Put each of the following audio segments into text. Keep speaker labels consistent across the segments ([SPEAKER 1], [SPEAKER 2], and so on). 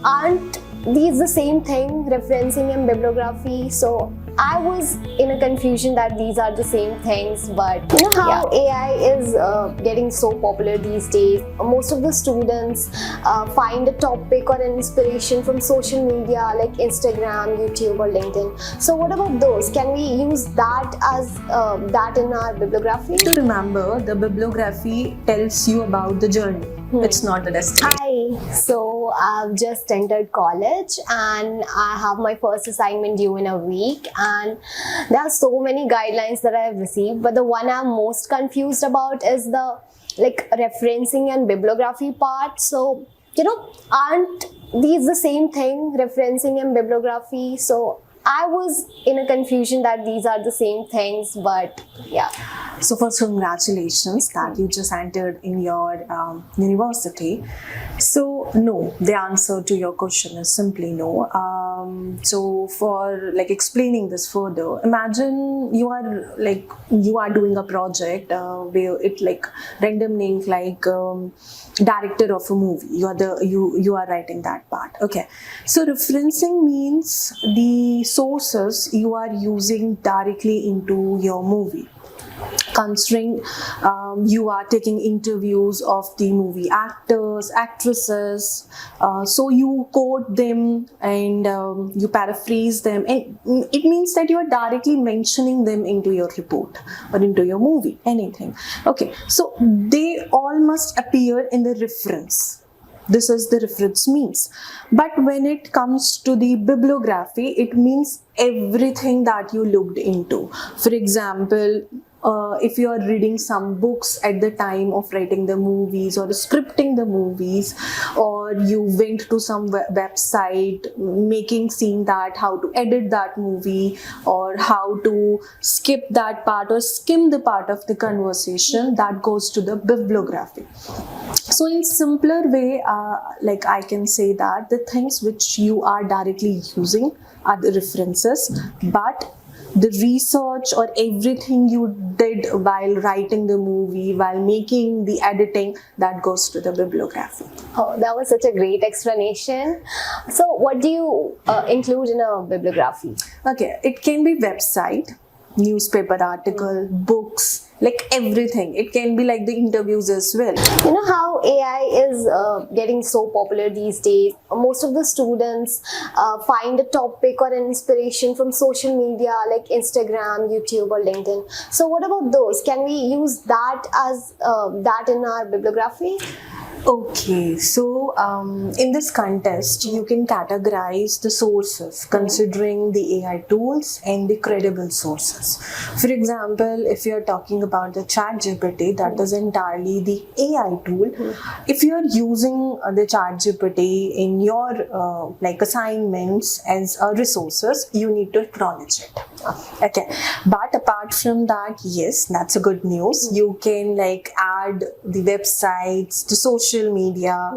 [SPEAKER 1] aren't these the same thing, referencing and bibliography? So I was in a confusion that these are the same things, but you know how AI is getting so popular these days. Most of the students find a topic or an inspiration from social media like Instagram, YouTube, or LinkedIn. So what about those? Can we use that as that in our bibliography?
[SPEAKER 2] To remember, the bibliography tells you about the journey. It's not the destination.
[SPEAKER 1] Hi, so I've just entered college and I have my first assignment due in a week, and there are so many guidelines that I have received, but the one I'm most confused about is the referencing and bibliography part. So, aren't these the same thing, referencing and bibliography? So I was in a confusion that these are the same things, but yeah.
[SPEAKER 2] So first, congratulations that you just entered in your university. So no, the answer to your question is simply no. So for explaining this further, imagine you are doing a project where it random names director of a movie. You are writing that part. Okay. So referencing means the sources you are using directly into your movie. Considering you are taking interviews of the movie actors, actresses, so you quote them and you paraphrase them, and it means that you are directly mentioning them into your report or into your movie, anything. Okay, so they all must appear in the reference. This is the reference means. But when it comes to the bibliography, it means everything that you looked into. For example, if you are reading some books at the time of writing the movies or scripting the movies, or you went to some website seeing that how to edit that movie or how to skip that part or skim the part of the conversation, that goes to the bibliography. So in simpler way, I can say that the things which you are directly using are the references, but the research or everything you did while writing the movie, while making the editing, that goes to the bibliography.
[SPEAKER 1] Oh, that was such a great explanation. So what do you include in a bibliography?
[SPEAKER 2] Okay, it can be website, newspaper article, books, everything. It can be the interviews as well.
[SPEAKER 1] You know how AI is getting so popular these days. Most of the students find a topic or an inspiration from social media like Instagram, YouTube, or LinkedIn. So what about those? Can we use that as that in our bibliography?
[SPEAKER 2] Okay, so in this contest, you can categorize the sources considering the AI tools and the credible sources. For example, if you're talking about the ChatGPT, that is entirely the AI tool. If you're using the ChatGPT in your assignments as resources, you need to acknowledge it. Okay, but apart from that, yes, that's a good news. You can add the websites, the social media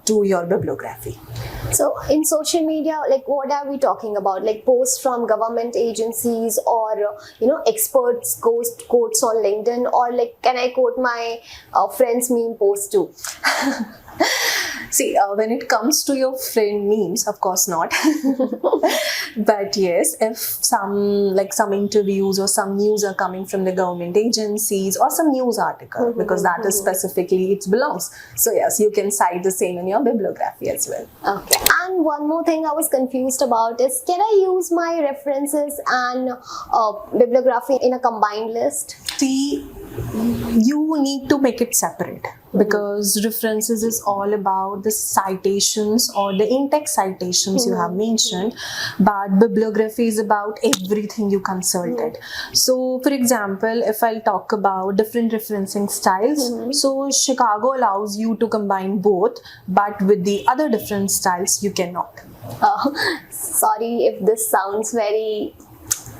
[SPEAKER 2] to your bibliography.
[SPEAKER 1] So in social media, what are we talking about? Posts from government agencies, or experts quotes on LinkedIn, or can I quote my friend's meme post too?
[SPEAKER 2] See, when it comes to your friend memes, of course not. But yes, if some interviews or some news are coming from the government agencies or some news article, because that is specifically it belongs. So yes, you can cite the same in your bibliography as well.
[SPEAKER 1] Okay. And one more thing I was confused about is, can I use my references and bibliography in a combined list?
[SPEAKER 2] See, you need to make it separate, because references is all about the citations or the in-text citations you have mentioned, but bibliography is about everything you consulted. So for example, if I'll talk about different referencing styles, so Chicago allows you to combine both, but with the other different styles you cannot.
[SPEAKER 1] Sorry if this sounds very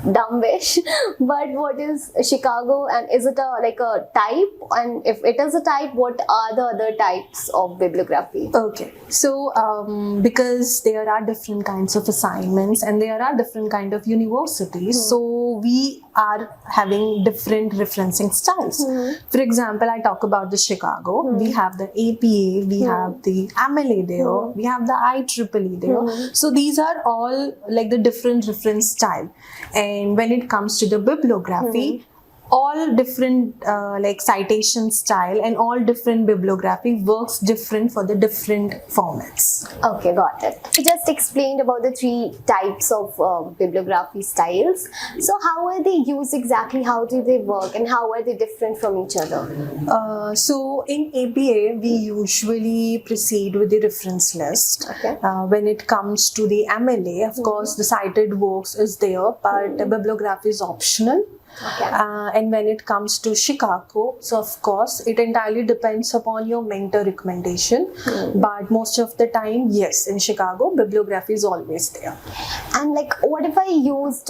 [SPEAKER 1] dumbish, but what is Chicago, and is it a type, and if it is a type, what are the other types of bibliography?
[SPEAKER 2] Okay, so because there are different kinds of assignments and there are different kind of universities, so we are having different referencing styles. For example, I talk about the Chicago. We have the APA, we have the MLA there, we have the IEEE there. So these are all like the different reference style. And when it comes to the bibliography, all different like citation style and all different bibliography works different for the different formats.
[SPEAKER 1] Okay, got it. You just explained about the 3 types of bibliography styles. So how are they used exactly? How do they work and how are they different from each other?
[SPEAKER 2] So in APA, we usually proceed with the reference list.
[SPEAKER 1] Okay.
[SPEAKER 2] When it comes to the MLA, of course, the cited works is there, but the bibliography is optional.
[SPEAKER 1] Okay.
[SPEAKER 2] And when it comes to Chicago, so of course it entirely depends upon your mentor recommendation, but most of the time, yes, in Chicago bibliography is always there.
[SPEAKER 1] And like, what if I used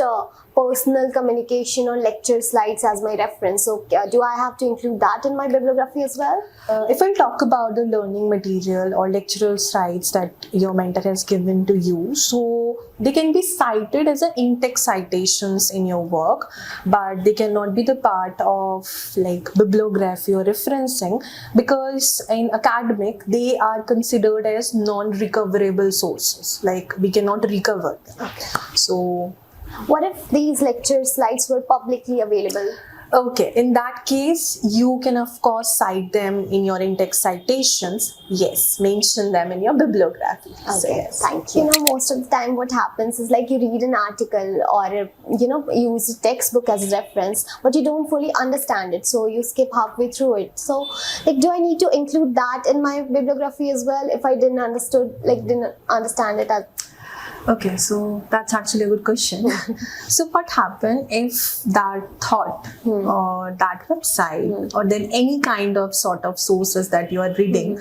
[SPEAKER 1] personal communication or lecture slides as my reference? So do I have to include that in my bibliography as well?
[SPEAKER 2] If I talk about the learning material or lectural slides that your mentor has given to you, so they can be cited as in-text citations in your work, but they cannot be the part of like bibliography or referencing, because in academic they are considered as non-recoverable sources, like we cannot recover them.
[SPEAKER 1] Okay.
[SPEAKER 2] So
[SPEAKER 1] What if these lecture slides were publicly available?
[SPEAKER 2] okay, in that case, you can of course cite them in your in-text citations. Yes, mention them in your bibliography. So,
[SPEAKER 1] Okay,
[SPEAKER 2] yes.
[SPEAKER 1] thank you. You know, most of the time what happens is like you read an article or, use a textbook as a reference, but you don't fully understand it. So you skip halfway through it. So like, do I need to include that in my bibliography as well if I didn't understand it as...
[SPEAKER 2] Okay, so that's actually a good question. So what happened if that thought or that website or then any kind of sort of sources that you are reading,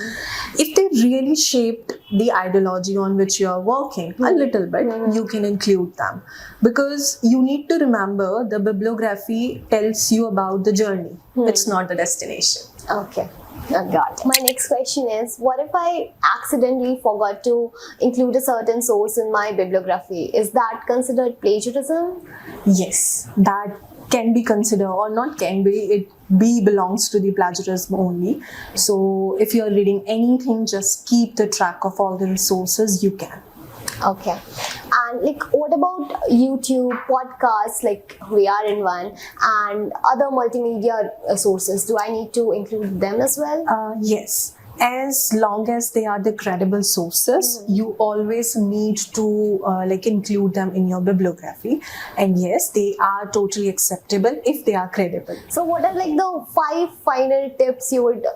[SPEAKER 2] if they really shaped the ideology on which you are working a little bit, you can include them. Because you need to remember the bibliography tells you about the journey. It's not the destination.
[SPEAKER 1] Okay. I got it. My next question is, what if I accidentally forgot to include a certain source in my bibliography? Is that considered plagiarism?
[SPEAKER 2] Yes, that can be considered, or not can be, it belongs to the plagiarism only. So if you're reading anything, just keep the track of all the resources you can.
[SPEAKER 1] Okay. And like, what about YouTube, podcasts, like we are in one, and other multimedia sources? Do I need to include them as well?
[SPEAKER 2] Yes. As long as they are the credible sources, you always need to include them in your bibliography. And yes, they are totally acceptable if they are credible.
[SPEAKER 1] So what are like the 5 final tips you would,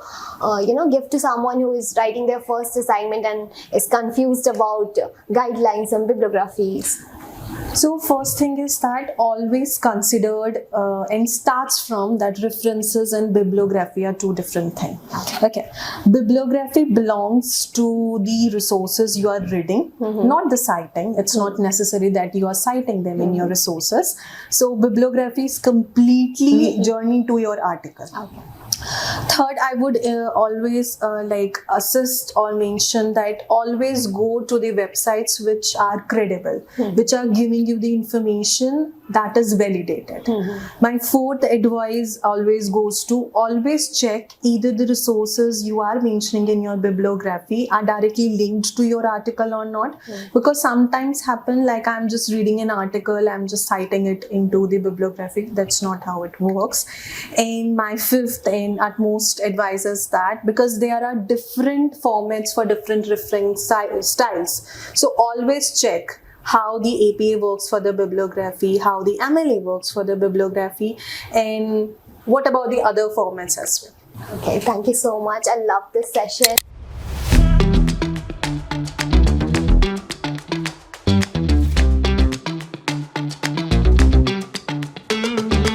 [SPEAKER 1] give to someone who is writing their first assignment and is confused about guidelines and bibliographies?
[SPEAKER 2] So first thing is that always considered and starts from that references and bibliography are 2 different things. Okay, bibliography belongs to the resources you are reading, not the citing. It's not necessary that you are citing them in your resources. So bibliography is completely journey to your article.
[SPEAKER 1] Okay.
[SPEAKER 2] Third, I would always assist or mention that always go to the websites which are credible, which are giving you the information that is validated. My 4th advice always goes to always check either the resources you are mentioning in your bibliography are directly linked to your article or not, because sometimes happen like I'm just reading an article, I'm just citing it into the bibliography. That's not how it works. And my 5th and utmost advice is that because there are different formats for different referring styles, so always check how the APA works for the bibliography, how the MLA works for the bibliography, and what about the other formats as well.
[SPEAKER 1] Okay, thank you so much. I love this session.